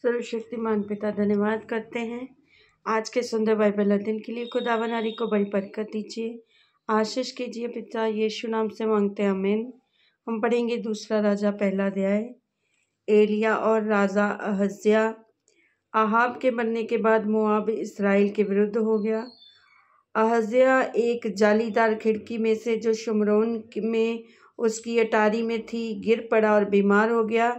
सर्वशक्तिमान पिता धन्यवाद करते हैं आज के सुंदर बाइबल अध्ययन के लिए। खुदावन नारी को बड़ी बरकत दीजिए, आशीष कीजिए पिता, यीशु नाम से मांगते हैं, आमीन। हम पढ़ेंगे दूसरा राजा पहला अध्याय। एलिया और राजा अहज्या। आहाब के मरने के बाद मोआब इस्राएल के विरुद्ध हो गया। अहज्या एक जालीदार खिड़की में से जो शुमरोन में उसकी अटारी में थी गिर पड़ा और बीमार हो गया।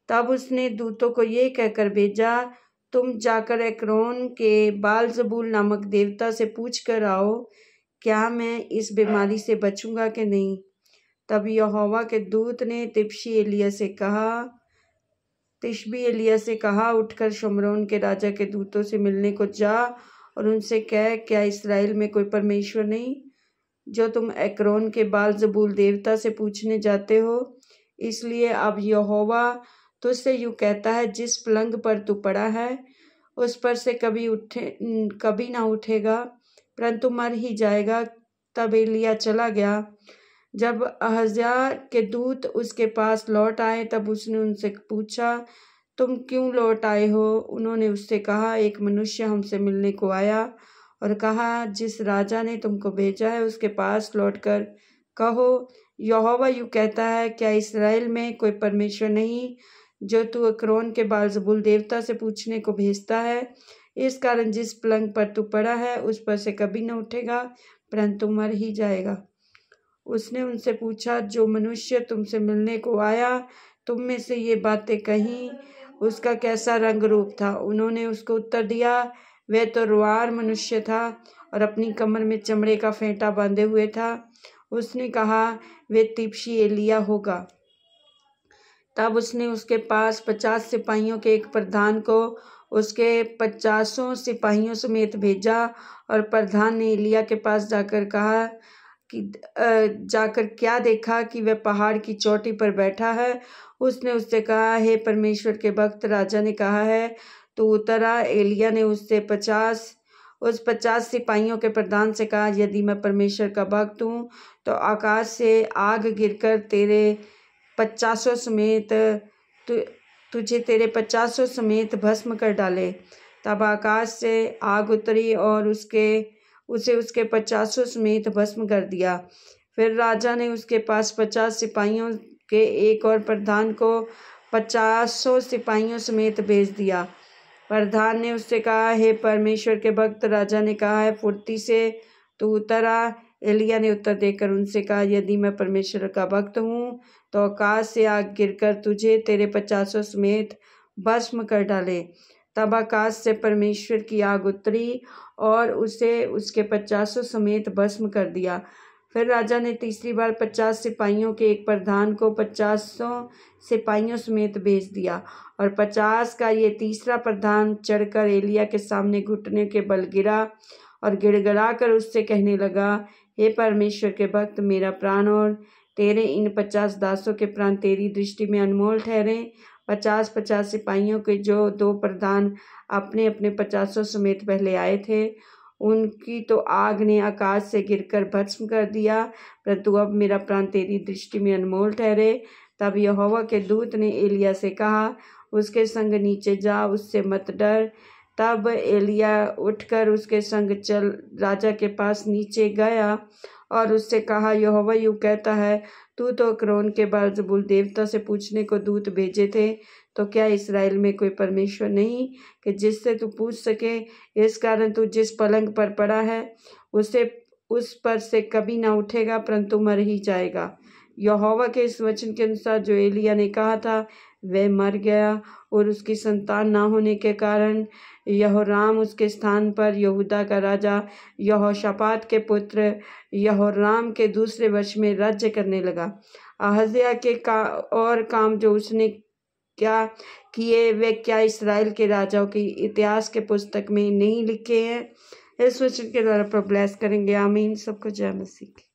तब उसने दूतों को ये कहकर भेजा, तुम जाकर एक्रोन के बाल-ज़बूल नामक देवता से पूछ कर आओ, क्या मैं इस बीमारी से बचूंगा कि नहीं। तब यहोवा के दूत ने तिशबी एलिय्याह से कहा, उठकर शुमरोन के राजा के दूतों से मिलने को जा और उनसे कह, क्या इस्राएल में कोई परमेश्वर नहीं जो तुम एक्रोन के बाल-ज़बूल देवता से पूछने जाते हो। इसलिए अब यहोवा तुझसे यूँ कहता है, जिस पलंग पर तू पड़ा है उस पर से कभी ना उठेगा, परंतु मर ही जाएगा। तब एलिय्याह चला गया। जब अहज्या के दूत उसके पास लौट आए तब उसने उनसे पूछा, तुम क्यों लौट आए हो। उन्होंने उससे कहा, एक मनुष्य हमसे मिलने को आया और कहा, जिस राजा ने तुमको भेजा है उसके पास लौटकर कहो, यहोवा यूँ कहता है, क्या इस्राएल में कोई परमेश्वर नहीं जो तू एक्रोन के बाल-ज़बूल देवता से पूछने को भेजता है। इस कारण जिस पलंग पर तू पड़ा है उस पर से कभी न उठेगा, परंतु मर ही जाएगा। उसने उनसे पूछा, जो मनुष्य तुमसे मिलने को आया, तुम में से ये बातें कहीं, उसका कैसा रंग रूप था। उन्होंने उसको उत्तर दिया, वह तो रुआर मनुष्य था और अपनी कमर में चमड़े का फेंटा बांधे हुए था। उसने कहा, वह तिशबी एलिय्याह होगा। तब उसने उसके पास 50 सिपाहियों के एक प्रधान को उसके 50 सिपाहियों समेत भेजा। और प्रधान ने एलिय्याह के पास जाकर कहा कि जाकर क्या देखा कि वह पहाड़ की चोटी पर बैठा है। उसने उससे कहा, हे परमेश्वर के भक्त, राजा ने कहा है तू उतर आ। एलिय्याह ने उस 50 सिपाहियों के प्रधान से कहा, यदि मैं परमेश्वर का भक्त हूँ तो आकाश से आग गिरकर तुझे तेरे 50 समेत भस्म कर डाले। तब आकाश से आग उतरी और उसे उसके 50 समेत भस्म कर दिया। फिर राजा ने उसके पास 50 सिपाहियों के एक और प्रधान को 50 सिपाहियों समेत भेज दिया। प्रधान ने उससे कहा, हे परमेश्वर के भक्त, राजा ने कहा है, फुर्ती से तू उतर आ। एलिय्याह ने उत्तर देकर उनसे कहा, यदि मैं परमेश्वर का भक्त हूँ तो आकाश से आग गिरकर तुझे तेरे 50 समेत भस्म कर डाले। तब आकाश से परमेश्वर की आग उतरी और उसे उसके 50 समेत भस्म कर दिया। फिर राजा ने तीसरी बार 50 सिपाहियों के एक प्रधान को 50 सिपाहियों समेत भेज दिया। और 50 का ये तीसरा प्रधान चढ़कर एलिय्याह के सामने घुटने के बल गिरा और गिड़गिड़ा कर उससे कहने लगा, हे परमेश्वर के भक्त, मेरा प्राण और तेरे इन 50 दासों के प्राण तेरी दृष्टि में अनमोल ठहरे। 50 सिपाहियों के जो 2 प्रधान अपने अपने 50 समेत पहले आए थे, उनकी तो आग ने आकाश से गिरकर भस्म कर दिया, परंतु अब मेरा प्राण तेरी दृष्टि में अनमोल ठहरे। तब यहोवा के दूत ने एलिय्याह से कहा, उसके संग नीचे जा, उससे मत डर। तब एलिय्याह उठकर उसके संग चल राजा के पास नीचे गया और उससे कहा, यहोवा यूँ कहता है, तू तो एक्रोन के बाल-ज़बूल देवता से पूछने को दूत भेजे थे, तो क्या इस्राएल में कोई परमेश्वर नहीं कि जिससे तू पूछ सके। इस कारण तू जिस पलंग पर पड़ा है उस पर से कभी ना उठेगा, परंतु मर ही जाएगा। यहोवा के इस वचन के अनुसार जो एलिय्याह ने कहा था वह मर गया, और उसकी संतान ना होने के कारण यहोराम उसके स्थान पर यहूदा का राजा यहोशापात के पुत्र यहोराम के दूसरे वर्ष में राज्य करने लगा। अहज्या के और काम जो उसने क्या किए वे क्या इस्राएल के राजाओं की इतिहास के पुस्तक में नहीं लिखे हैं। इस वचन के द्वारा प्रभु ब्लेस करेंगे, आमीन। सबको जय मसीह।